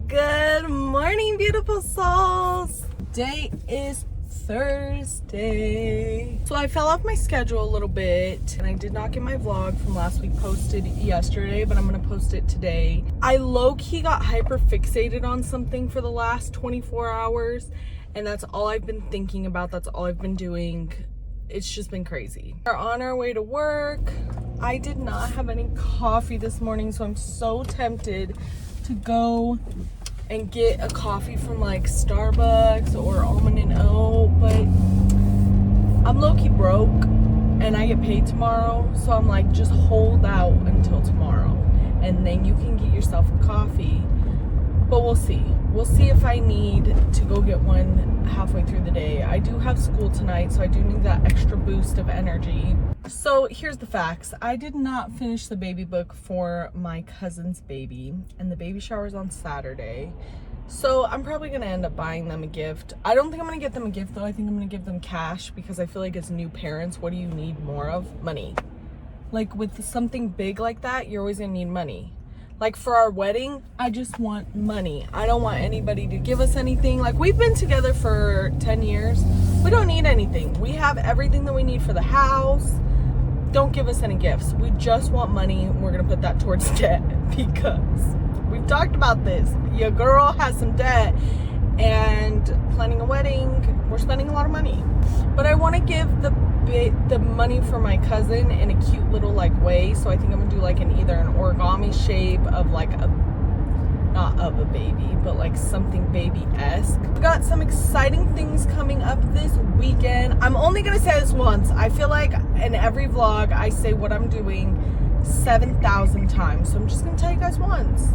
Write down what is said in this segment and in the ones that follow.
Good morning, beautiful souls. Today is Thursday. So I fell off my schedule a little bit and I did not get my vlog from last week posted yesterday, but I'm gonna post it today. I low-key got hyper fixated on something for the last 24 hours and that's all I've been thinking about. That's all I've been doing. It's just been crazy. We're on our way to work. I did not have any coffee this morning, so I'm so tempted to go and get a coffee from like Starbucks or Almond and O, but I'm low-key broke and I get paid tomorrow, so I'm like, just hold out until tomorrow and then you can get yourself a coffee. But we'll see if I need to go get one halfway through the day. I do have school tonight, so I do need that extra boost of energy. So here's the facts. I did not finish the baby book for my cousin's baby, and the baby shower is on Saturday. So I'm probably gonna end up buying them a gift. I don't think I'm gonna get them a gift though. I think I'm gonna give them cash because I feel like as new parents, what do you need more of? Money. Like with something big like that, you're always gonna need money. Like for our wedding, I just want money. I don't want anybody to give us anything. Like we've been together for 10 years. We don't need anything. We have everything that we need for the house. Don't give us any gifts. We just want money. We're gonna put that towards debt because we've talked about this. Your girl has some debt and planning a wedding, we're spending a lot of money. But I wanna give the money for my cousin in a cute little like way, so I think I'm gonna do like either an origami shape of like not of a baby, but like something baby-esque. We've got some exciting things coming up this weekend. I'm only gonna say this once. I feel like in every vlog I say what I'm doing 7,000 times, so I'm just gonna tell you guys once.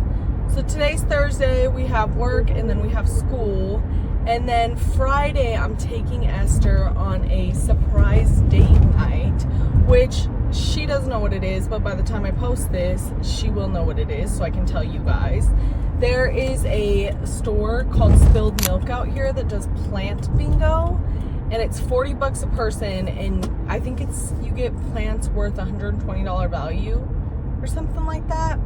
So today's Thursday, we have work and then we have school. And then Friday, I'm taking Esther on a surprise date night, which she doesn't know what it is, but by the time I post this, she will know what it is, so I can tell you guys. There is a store called Spilled Milk out here that does plant bingo, and it's $40 a person, and I think you get plants worth $120 value or something like that.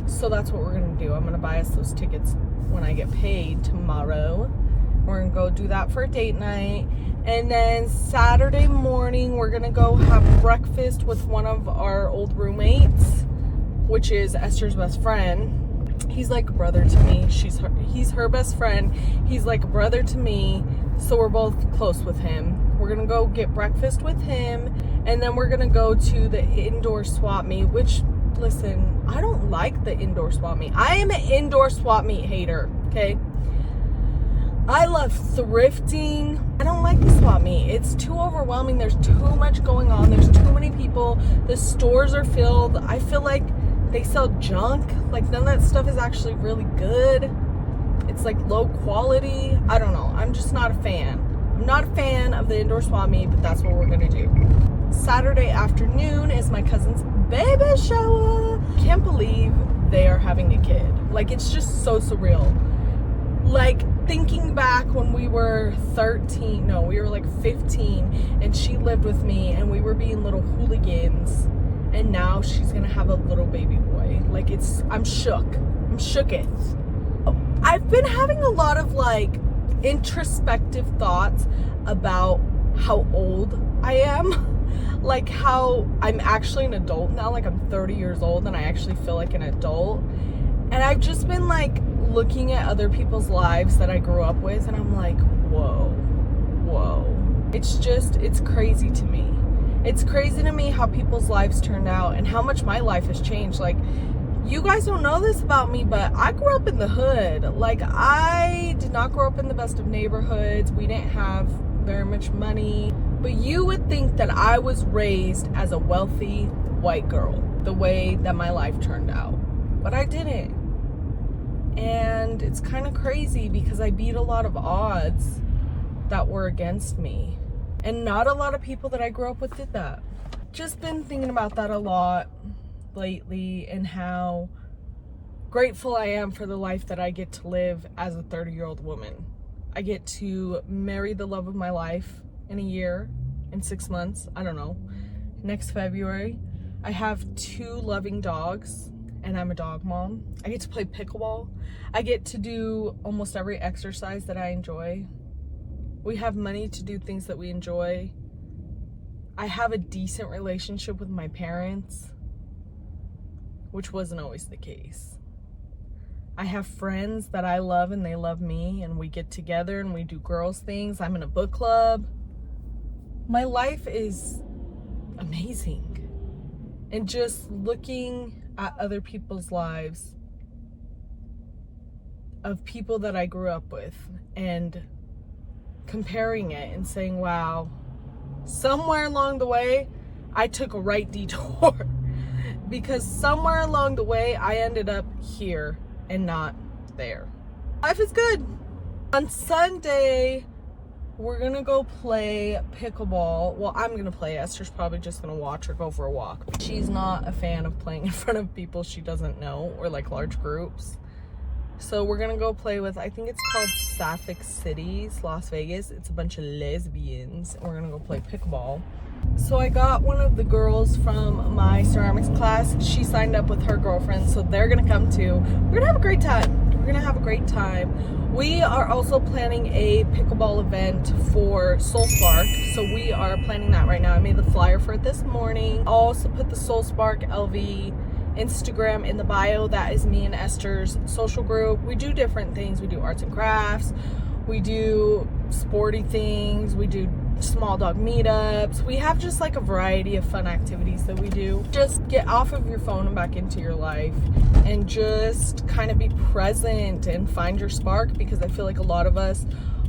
So that's what we're gonna do. I'm gonna buy us those tickets when I get paid tomorrow. We're gonna go do that for a date night. And then Saturday morning, we're gonna go have breakfast with one of our old roommates, which is Esther's best friend. He's like a brother to me. He's her best friend. He's like a brother to me. So we're both close with him. We're gonna go get breakfast with him. And then we're gonna go to the indoor swap meet, which, listen, I don't like the indoor swap meet. I am an indoor swap meet hater, okay? I love thrifting. I don't like the swap meet. It's too overwhelming. There's too much going on. There's too many people. The stores are filled. I feel like they sell junk. Like none of that stuff is actually really good. It's like low quality. I don't know. I'm just not a fan. I'm not a fan of the indoor swap meet, but that's what we're gonna do. Saturday afternoon is my cousin's baby shower. Can't believe they are having a kid. Like it's just so surreal. Like thinking back when we were 13, no, we were like 15, and she lived with me and we were being little hooligans, and now she's gonna have a little baby boy. Like I'm shook. I'm shooketh. I've been having a lot of like introspective thoughts about how old I am. Like how I'm actually an adult now. Like I'm 30 years old and I actually feel like an adult. And I've just been like looking at other people's lives that I grew up with, and I'm like, whoa. It's crazy to me. It's crazy to me how people's lives turned out and how much my life has changed. Like, you guys don't know this about me, but I grew up in the hood. Like, I did not grow up in the best of neighborhoods. We didn't have very much money. But you would think that I was raised as a wealthy white girl, the way that my life turned out. But I didn't. And it's kind of crazy because I beat a lot of odds that were against me. And not a lot of people that I grew up with did that. Just been thinking about that a lot lately and how grateful I am for the life that I get to live as a 30-year-old woman. I get to marry the love of my life in a year, in 6 months, I don't know, next February. I have 2 loving dogs. and I'm a dog mom. I get to play pickleball. I get to do almost every exercise that I enjoy. We have money to do things that we enjoy. I have a decent relationship with my parents, which wasn't always the case. I have friends that I love and they love me, and we get together and we do girls things. I'm in a book club. My life is amazing. And just looking at other people's lives of people that I grew up with and comparing it and saying, wow, somewhere along the way, I took a right detour because somewhere along the way, I ended up here and not there. Life is good. On Sunday, we're gonna go play pickleball. Well, I'm gonna play. Esther's probably just gonna watch or go for a walk. She's not a fan of playing in front of people she doesn't know or like large groups. So we're gonna go play with, I think it's called Sapphic Cities, Las Vegas. It's a bunch of lesbians. And we're gonna go play pickleball. So I got one of the girls from my ceramics class. She signed up with her girlfriend, so they're gonna come too. We're gonna have a great time. We're gonna have a great time. We are also planning a pickleball event for Soul Spark. So we are planning that right now. I made the flyer for it this morning. I'll also put the Soul Spark LV Instagram in the bio. That is me and Esther's social group. We do different things. We do arts and crafts. We do sporty things. We do small dog meetups. We have just like a variety of fun activities that we do. Just get off of your phone and back into your life and just kind of be present and find your spark, because I feel like a lot of us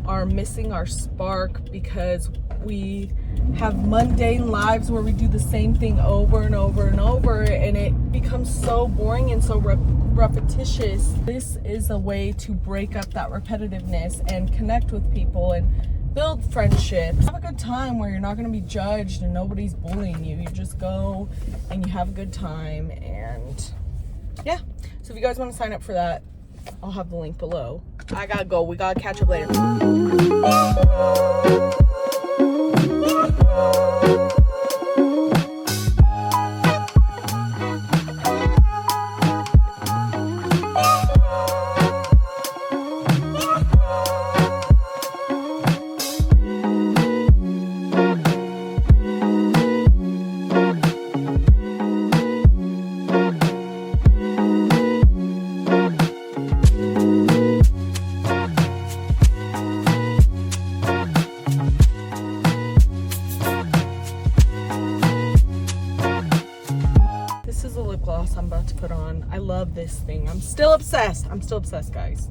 are missing our spark because we have mundane lives where we do the same thing over and over and over, and it becomes so boring and so repetitious. This is a way to break up that repetitiveness and connect with people and build friendships. Have a good time where you're not going to be judged and nobody's bullying you. You just go and you have a good time. And yeah, so if you guys want to sign up for that, I'll have the link below. I gotta go. We gotta catch up later. I'm about to put on. I love this thing. I'm still obsessed, guys.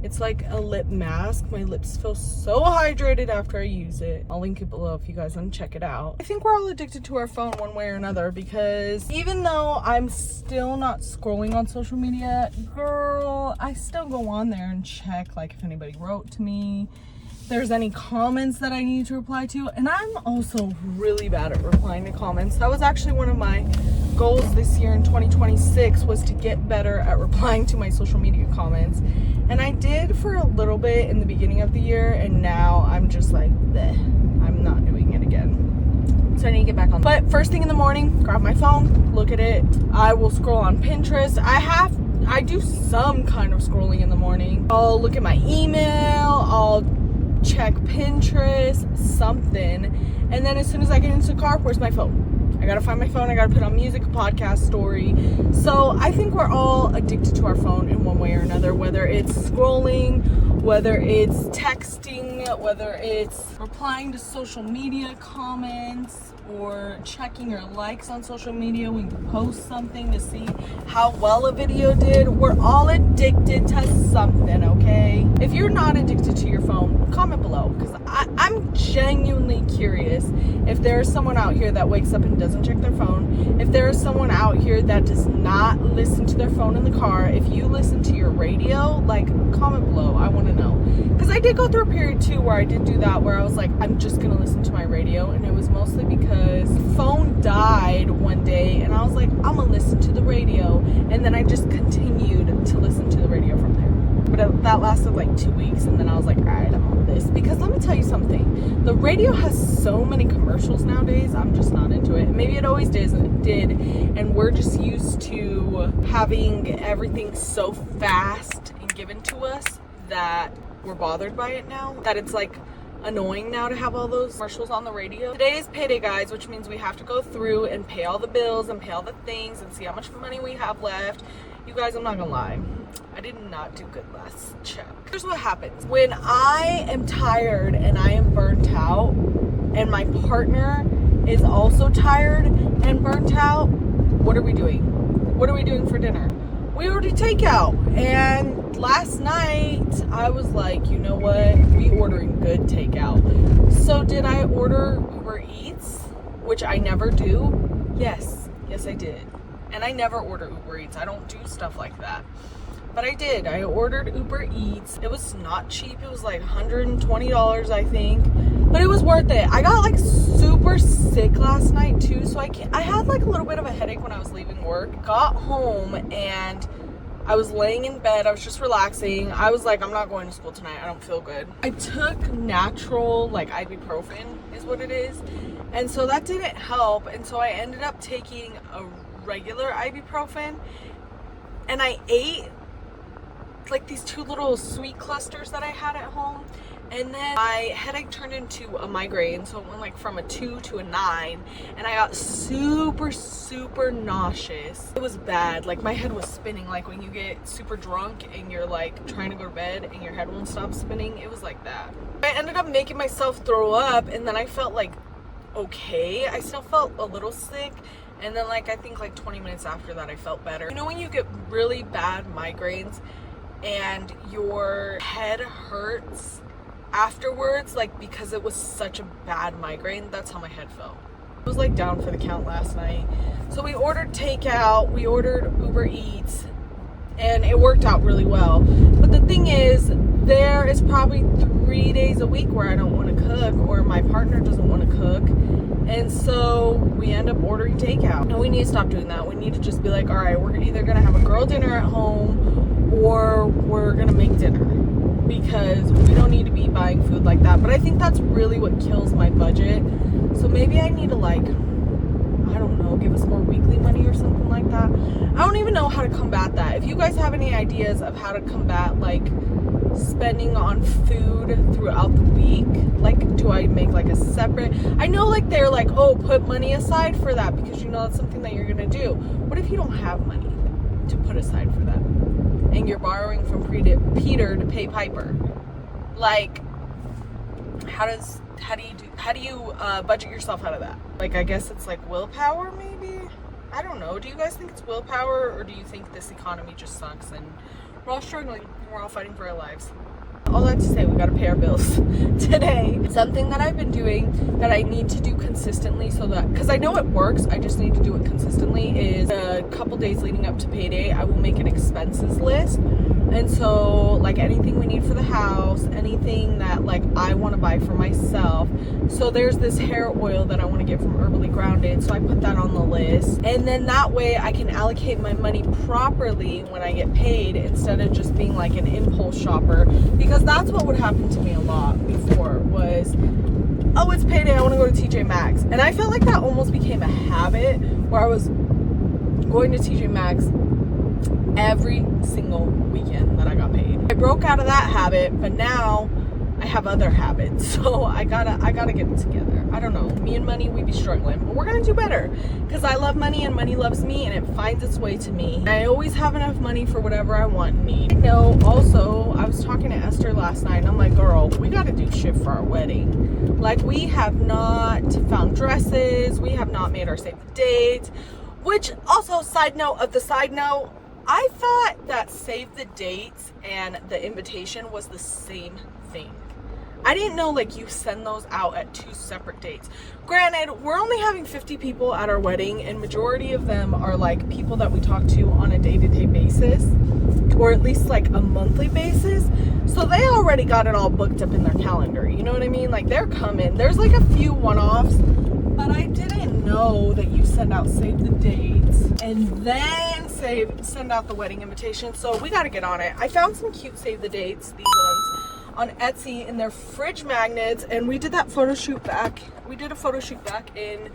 It's like a lip mask. My lips feel so hydrated after I use it. I'll link it below if you guys want to check it out. I think we're all addicted to our phone one way or another, because even though I'm still not scrolling on social media, girl, I still go on there and check like if anybody wrote to me, if there's any comments that I need to reply to. And I'm also really bad at replying to comments. That was actually one of my goals this year in 2026, was to get better at replying to my social media comments. And I did for a little bit in the beginning of the year, and now I'm just like, bleh, I'm not doing it again. So I need to get back on. But first thing in the morning, grab my phone, look at it. I will scroll on Pinterest. I do some kind of scrolling in the morning. I'll look at my email, I'll check Pinterest, something. And then as soon as I get into the car, where's my phone? I gotta find my phone, I gotta put on music, a podcast, story. So I think we're all addicted to our phone in one way or another, whether it's scrolling, whether it's texting, whether it's replying to social media comments, or checking your likes on social media when you post something to see how well a video did. We're all addicted to something, okay? If you're not addicted to your phone, comment below, because I'm genuinely curious if there is someone out here that wakes up and doesn't check their phone, if there is someone out here that does not listen to their phone in the car, if you listen to your radio, like, comment below. I want to know, because I did go through a period too where I did do that, where I was like, I'm just gonna listen to my radio, and it was mostly because the phone died one day and I was like, I'm gonna listen to the radio, and then I just continued to listen to the radio from there. But that lasted like 2 weeks, and then I was like, all right, I'm on this. Because let me tell you something, the radio has so many commercials nowadays. I'm just not into it. Maybe it always did, and we're just used to to having everything so fast and given to us that we're bothered by it now, that it's like annoying now to have all those commercials on the radio. Today is payday, guys, which means we have to go through and pay all the bills and pay all the things and see how much money we have left. You guys, I'm not gonna lie, I did not do good last check. Here's what happens when I am tired and I am burnt out and my partner is also tired and burnt out. What are we doing? What are we doing for dinner? We ordered takeout, and last night I was like, you know what, we ordering good takeout. So did I order Uber Eats, which I never do? Yes I did. And I never order Uber Eats. I don't do stuff like that. But I did. I ordered Uber Eats. It was not cheap. It was like $120, I think. But it was worth it. I got like super sick last night too, so I had like a little bit of a headache when I was leaving work. Got home and I was laying in bed. I was just relaxing. I was like, I'm not going to school tonight. I don't feel good. I took natural, like ibuprofen is what it is. And so that didn't help. And so I ended up taking a regular ibuprofen. And I ate like these 2 little sweet clusters that I had at home. And then my headache turned into a migraine, so it went like from a 2 to a 9, and I got super nauseous. It was bad. Like my head was spinning, like when you get super drunk and you're like trying to go to bed and your head won't stop spinning. It was like that. I ended up making myself throw up, and then I felt like okay. I still felt a little sick, and then like I think like 20 minutes after that I felt better. You know when you get really bad migraines and your head hurts afterwards, like because it was such a bad migraine? That's how my head felt. I was like down for the count last night. So we ordered takeout, we ordered Uber Eats, and it worked out really well. But the thing is, there is probably 3 days a week where I don't want to cook, or my partner doesn't want to cook, and so we end up ordering takeout. And we need to stop doing that. We need to just be like, all right, we're either gonna have a girl dinner at home or we're gonna make dinner, because we don't need to be buying food like that. But I think that's really what kills my budget. So maybe I need to, like, I don't know, give us more weekly money or something like that. I don't even know how to combat that. If you guys have any ideas of how to combat like spending on food throughout the week, like do I make like a separate, I know like they're like, oh, put money aside for that because you know that's something that you're gonna do. What if you don't have money to put aside for that and you're borrowing from Peter to pay Piper? Like, how do you budget yourself out of that? Like, I guess it's like willpower, maybe? I don't know. Do you guys think it's willpower, or do you think this economy just sucks and we're all struggling, we're all fighting for our lives? All that to say, we gotta pay our bills today. Something that I've been doing that I need to do consistently, so that, because I know it works, I just need to do it consistently, is a couple days leading up to payday, I will make an expenses list. And so like anything we need for the house, anything that like I want to buy for myself. So there's this hair oil that I want to get from Herbally Grounded, so I put that on the list, and then that way I can allocate my money properly when I get paid, instead of just being like an impulse shopper. Because that's what would happen to me a lot before, was, oh, it's payday, I want to go to TJ Maxx. And I felt like that almost became a habit, where I was going to TJ Maxx every single weekend that I got paid. I broke out of that habit, but now I have other habits, so I gotta get it together. I don't know, me and money, we be struggling, but we're gonna do better, because I love money and money loves me, and it finds its way to me. I always have enough money for whatever I want and need. I know, also, I was talking to Esther last night, and I'm like, girl, we gotta do shit for our wedding. Like, we have not found dresses, we have not made our save the dates, which also, side note of the side note, I thought that save the dates and the invitation was the same thing. I didn't know like you send those out at 2 separate dates. Granted, we're only having 50 people at our wedding, and majority of them are like people that we talk to on a day-to-day basis, or at least like a monthly basis. So they already got it all booked up in their calendar. You know what I mean? Like, they're coming. There's like a few one-offs, but I didn't know that you send out save the dates and then send out the wedding invitation. So we got to get on it. I found some cute save the dates, these ones, on Etsy, and they're fridge magnets, and we did that photo shoot back. We did a photo shoot back in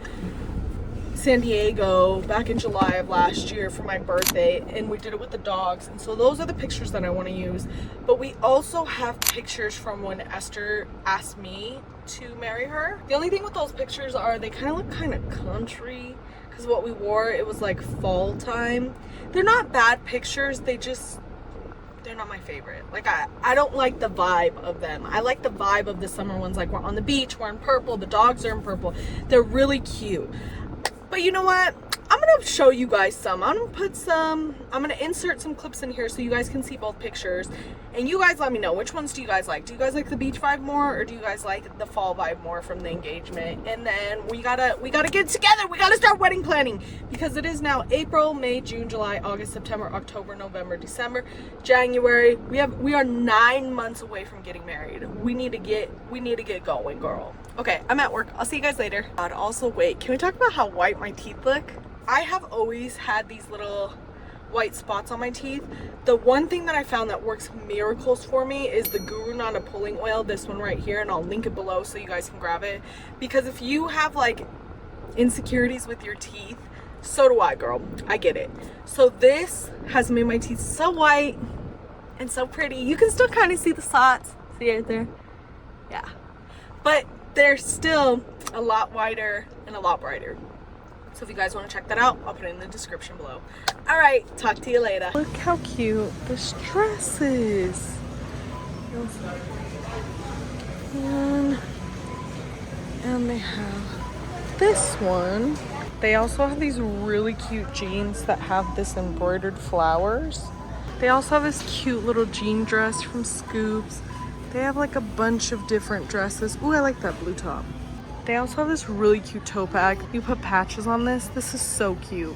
San Diego back in July of last year for my birthday, and we did it with the dogs. And so those are the pictures that I want to use. But we also have pictures from when Esther asked me to marry her. The only thing with those pictures are they kind of look kind of country, because what we wore, it was like fall time. They're not bad pictures, they're not my favorite. Like I don't like the vibe of them. I like the vibe of the summer ones, like we're on the beach, we're in purple, the dogs are in purple. They're really cute. But you know what? I'm gonna show you guys some. I'm gonna insert some clips in here so you guys can see both pictures. And you guys let me know, which ones do you guys like? Do you guys like the beach vibe more, or do you guys like the fall vibe more from the engagement? And then we gotta get together. We gotta start wedding planning, because it is now April, May, June, July, August, September, October, November, December, January. We are 9 months away from getting married. We need to get going, girl. Okay, I'm at work. I'll see you guys later. God, also wait, can we talk about how white my teeth look? I have always had these little white spots on my teeth. The one thing that I found that works miracles for me is the Guru Nana pulling oil, this one right here, and I'll link it below so you guys can grab it. Because if you have like insecurities with your teeth, so do I, girl. I get it. So this has made my teeth so white and so pretty. You can still kind of see the spots. See right there? Yeah. But they're still a lot whiter and a lot brighter. So if you guys want to check that out, I'll put it in the description below. All right, talk to you later. Look how cute this dress is. And they have this one. They also have these really cute jeans that have this embroidered flowers. They also have this cute little jean dress from Scoops. They have like a bunch of different dresses. Ooh, I like that blue top. They also have this really cute tote bag. You put patches on this. This is so cute.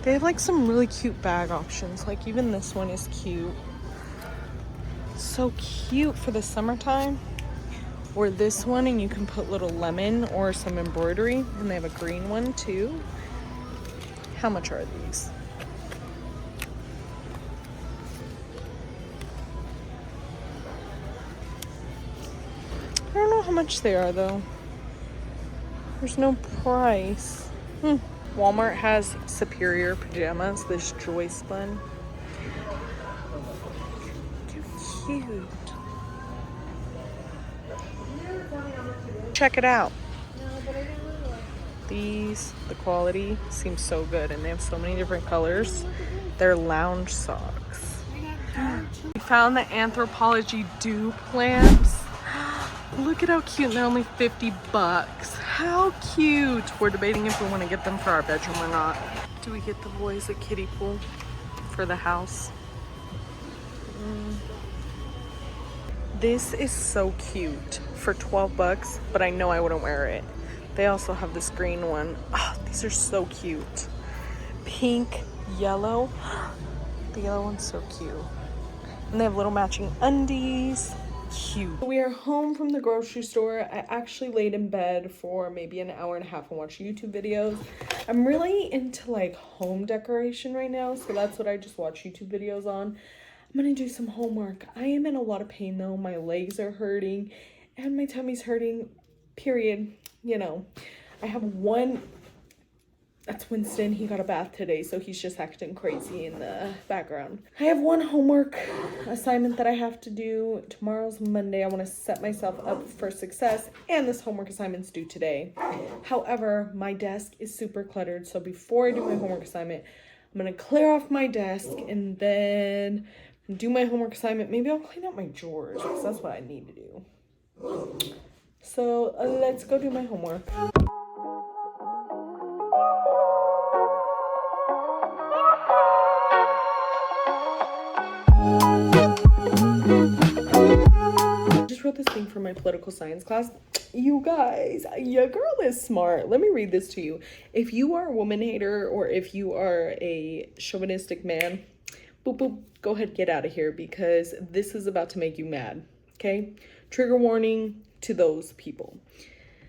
They have like some really cute bag options. Like even this one is cute. So cute for the summertime. Or this one, and you can put little lemon or some embroidery. And they have a green one too. How much are these? I don't know how much they are though. There's no price. Walmart has superior pajamas. This Joy Spun. They're cute. Check it out. These, the quality seems so good, and they have so many different colors. They're lounge socks. We found the Anthropologie dew plants. Look at how cute, and they're only 50 bucks. How cute. We're debating if we want to get them for our bedroom or not. Do we get the boys a kiddie pool for the house? This is so cute for 12 bucks, but I know I wouldn't wear it. They also have this green one. Oh, these are so cute. Pink, yellow. The yellow one's so cute. And they have little matching undies. Cute. We are home from the grocery store. I actually laid in bed for maybe an hour and a half and watched YouTube videos. I'm really into like home decoration right now, so that's what I just watch YouTube videos on. I'm gonna do some homework. I am in a lot of pain though. My legs are hurting and my tummy's hurting, period. You know, I have one, that's Winston. He got a bath today, so he's just acting crazy in the background. I have one homework assignment that I have to do. Tomorrow's Monday. I want to set myself up for success, and this homework assignment's due today. However, my desk is super cluttered, so before I do my homework assignment, I'm going to clear off my desk and then do my homework assignment. Maybe I'll clean up my drawers, because that's what I need to do. So let's go do my homework. Wrote this thing for my political science class. You guys, your girl is smart. Let me read this to you. If you are a woman hater, or if you are a chauvinistic man, boop boop, go ahead, get out of here, because this is about to make you mad. Okay, trigger warning to those people.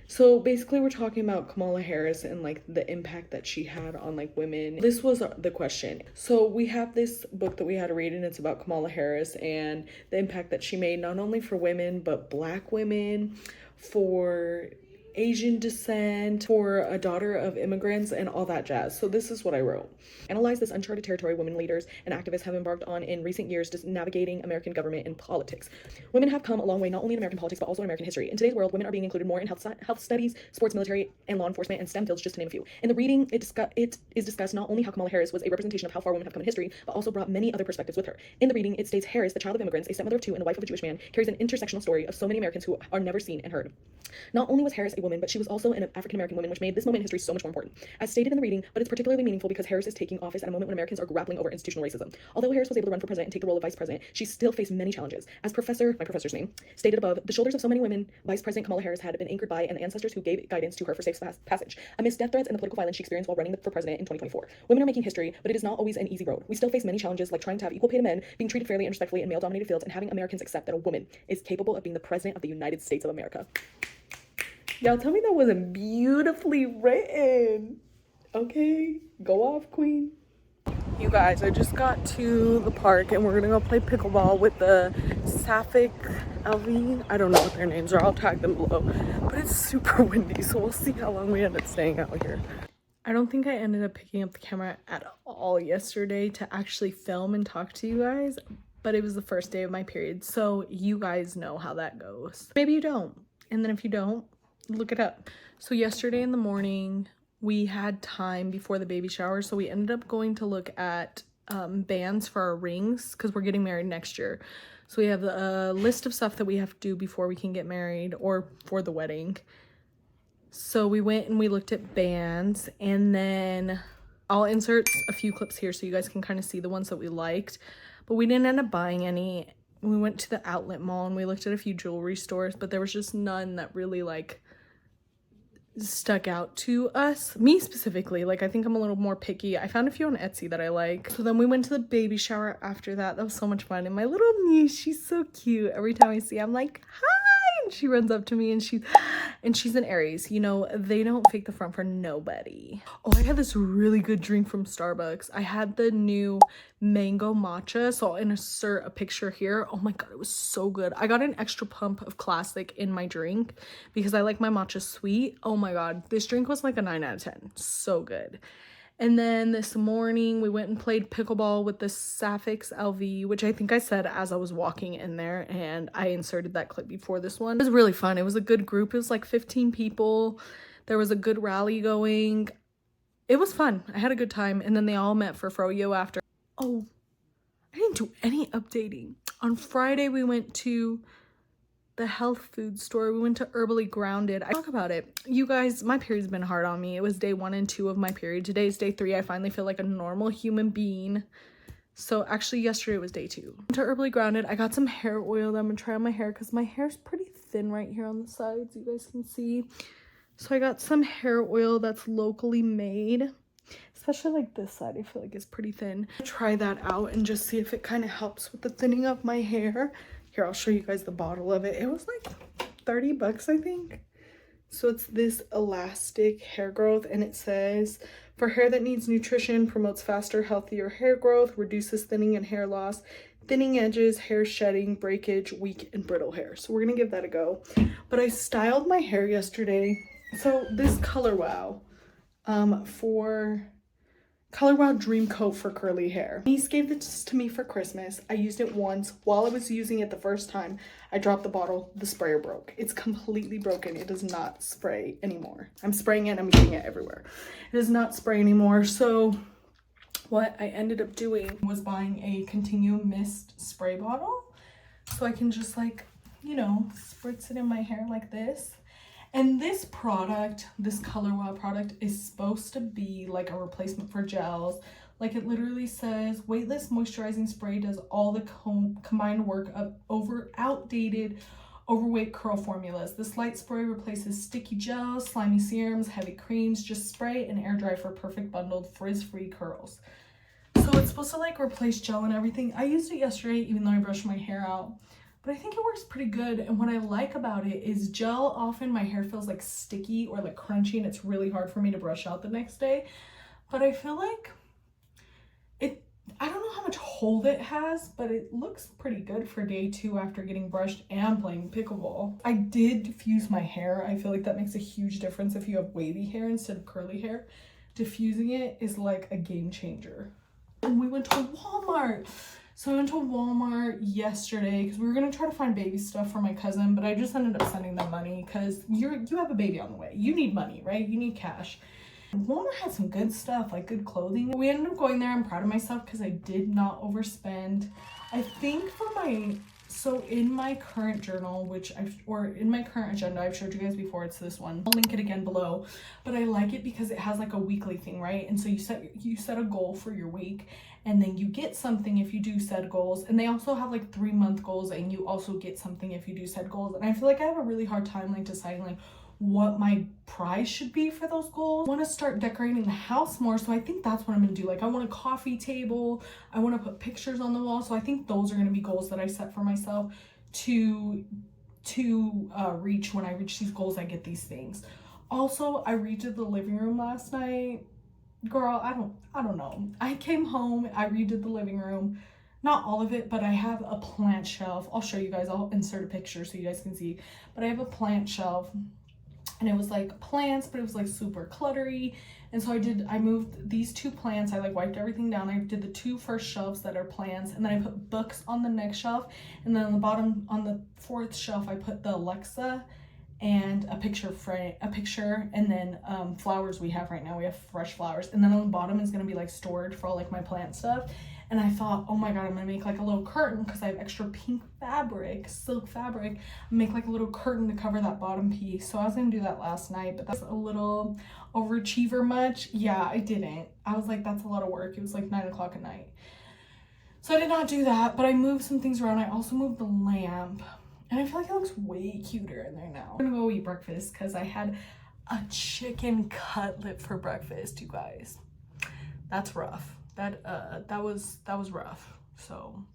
So basically we're talking about Kamala Harris and like the impact that she had on like women. This was the question. So we have this book that we had to read, and it's about Kamala Harris and the impact that she made not only for women but Black women, for Asian descent, for a daughter of immigrants, and all that jazz. So this is what I wrote. Analyze this uncharted territory women leaders and activists have embarked on in recent years, just navigating American government and politics. Women have come a long way, not only in American politics, but also in American history. In today's world, women are being included more in health studies, sports, military, and law enforcement, and STEM fields, just to name a few. In the reading, it is discussed not only how Kamala Harris was a representation of how far women have come in history, but also brought many other perspectives with her. In the reading, it states Harris, the child of immigrants, a stepmother of two, and the wife of a Jewish man, carries an intersectional story of so many Americans who are never seen and heard. Not only was Harris a woman, but she was also an African-American woman, which made this moment in history so much more important. As stated in the reading, but it's particularly meaningful because Harris is taking office at a moment when Americans are grappling over institutional racism. Although Harris was able to run for president and take the role of vice president, she still faced many challenges. As my professor's name, stated above, the shoulders of so many women, Vice President Kamala Harris had been anchored by and the ancestors who gave guidance to her for safe passage. Amidst death threats and the political violence she experienced while running for president in 2024. Women are making history, but it is not always an easy road. We still face many challenges like trying to have equal pay to men, being treated fairly and respectfully in male-dominated fields, and having Americans accept that a woman is capable of being the president of the United States of America. Y'all tell me that wasn't beautifully written. Okay, go off, queen. You guys, I just got to the park and we're gonna go play pickleball with the Sapphic LV. I don't know what their names are, I'll tag them below. But it's super windy, so we'll see how long we end up staying out here. I don't think I ended up picking up the camera at all yesterday to actually film and talk to you guys, but it was the first day of my period, so you guys know how that goes. Maybe you don't, and then if you don't, look it up. So yesterday in the morning, we had time before the baby shower, so we ended up going to look at bands for our rings because we're getting married next year. So we have a list of stuff that we have to do before we can get married or for the wedding. So we went and we looked at bands, and then I'll insert a few clips here so you guys can kind of see the ones that we liked, but we didn't end up buying any. We went to the outlet mall and we looked at a few jewelry stores, but there was just none that really like stuck out to us, me specifically. Like, I think I'm a little more picky. I found a few on Etsy that I like. So then we went to the baby shower after that. That was so much fun, and my little niece, she's so cute. Every time I see her, I'm like, hi, and she runs up to me, and she's an Aries. You know, they don't fake the front for nobody. Oh, I had this really good drink from Starbucks. I had the new mango matcha, so I'll insert a picture here. Oh my god, it was so good. I got an extra pump of classic in my drink because I like my matcha sweet. Oh my god, this drink was like a 9 out of 10. So good. And then this morning we went and played pickleball with the Sapphic LV, which I think I said as I was walking in there, and I inserted that clip before this one. It was really fun. It was a good group. It was like 15 people. There was a good rally going. It was fun. I had a good time. And then they all met for Froyo after. Oh, I didn't do any updating. On Friday, we went to the health food store. We went to Herbally Grounded. I talk about it. You guys, my period's been hard on me. It was day 1 and 2 of my period. Today's day 3. I finally feel like a normal human being. So actually yesterday was day 2. Went to Herbally Grounded. I got some hair oil that I'm gonna try on my hair because my hair's pretty thin right here on the sides. You guys can see. So I got some hair oil that's locally made. Especially like this side, I feel like it's pretty thin. Try that out and just see if it kind of helps with the thinning of my hair. Here, I'll show you guys the bottle of it. It was like 30 bucks, I think. So it's this elastic hair growth, and it says, for hair that needs nutrition, promotes faster, healthier hair growth, reduces thinning and hair loss, thinning edges, hair shedding, breakage, weak and brittle hair. So we're gonna give that a go. But I styled my hair yesterday. So this Color Wow, for Color Wow Dream Coat for curly hair. Niece gave this to me for Christmas. I used it once. While I was using it the first time, I dropped the bottle. The sprayer broke. It's completely broken. It does not spray anymore. I'm spraying it. I'm using it everywhere. It does not spray anymore. So what I ended up doing was buying a Continuum Mist spray bottle. So I can just like, you know, spritz it in my hair like this. And this product, this Color Wow product, is supposed to be like a replacement for gels. Like, it literally says, weightless moisturizing spray does all the combined work of outdated, overweight curl formulas. This light spray replaces sticky gels, slimy serums, heavy creams. Just spray and air dry for perfect bundled frizz-free curls. So it's supposed to like replace gel and everything. I used it yesterday, even though I brushed my hair out. But I think it works pretty good, and what I like about it is gel, often my hair feels like sticky or like crunchy, and it's really hard for me to brush out the next day. But I feel like I don't know how much hold it has, but it looks pretty good for day 2 after getting brushed and playing pickleball. I did diffuse my hair. I feel like that makes a huge difference if you have wavy hair instead of curly hair. Diffusing it is like a game changer. And we went to Walmart. So I went to Walmart yesterday because we were going to try to find baby stuff for my cousin, but I just ended up sending them money because you have a baby on the way. You need money, right? You need cash. Walmart had some good stuff, like good clothing. We ended up going there. I'm proud of myself because I did not overspend. I think so in my current journal, or in my current agenda, I've showed you guys before, it's this one. I'll link it again below, but I like it because it has like a weekly thing, right? And so you set a goal for your week, and then you get something if you do set goals. And they also have like 3-month goals, and you also get something if you do set goals. And I feel like I have a really hard time like deciding like what my prize should be for those goals. I want to start decorating the house more, so I think that's what I'm gonna do. Like I want a coffee table, I want to put pictures on the wall, so I think those are going to be goals that I set for myself to reach. When I reach these goals, I get these things. Also, I redid the living room last night. Girl, I don't know. I came home, I redid the living room. Not all of it, but I have a plant shelf. I'll show you guys. I'll insert a picture so you guys can see. But I have a plant shelf, and it was like plants, but it was like super cluttery. And so I moved these 2 plants. I like wiped everything down. I did the 2 first shelves that are plants, and then I put books on the next shelf. And then on the bottom, on the 4th shelf, I put the Alexa and a picture frame, and then flowers we have right now. We have fresh flowers. And then on the bottom is gonna be like storage for all like my plant stuff. And I thought, oh my god, I'm gonna make like a little curtain because I have extra pink fabric, silk fabric. Make like a little curtain to cover that bottom piece. So I was gonna do that last night, but that's a little overachiever much. Yeah, I didn't. I was like, that's a lot of work. It was like 9 o'clock at night. So I did not do that, but I moved some things around. I also moved the lamp, and I feel like it looks way cuter in there now. I'm gonna go eat breakfast because I had a chicken cutlet for breakfast, you guys. That's rough. That was rough. So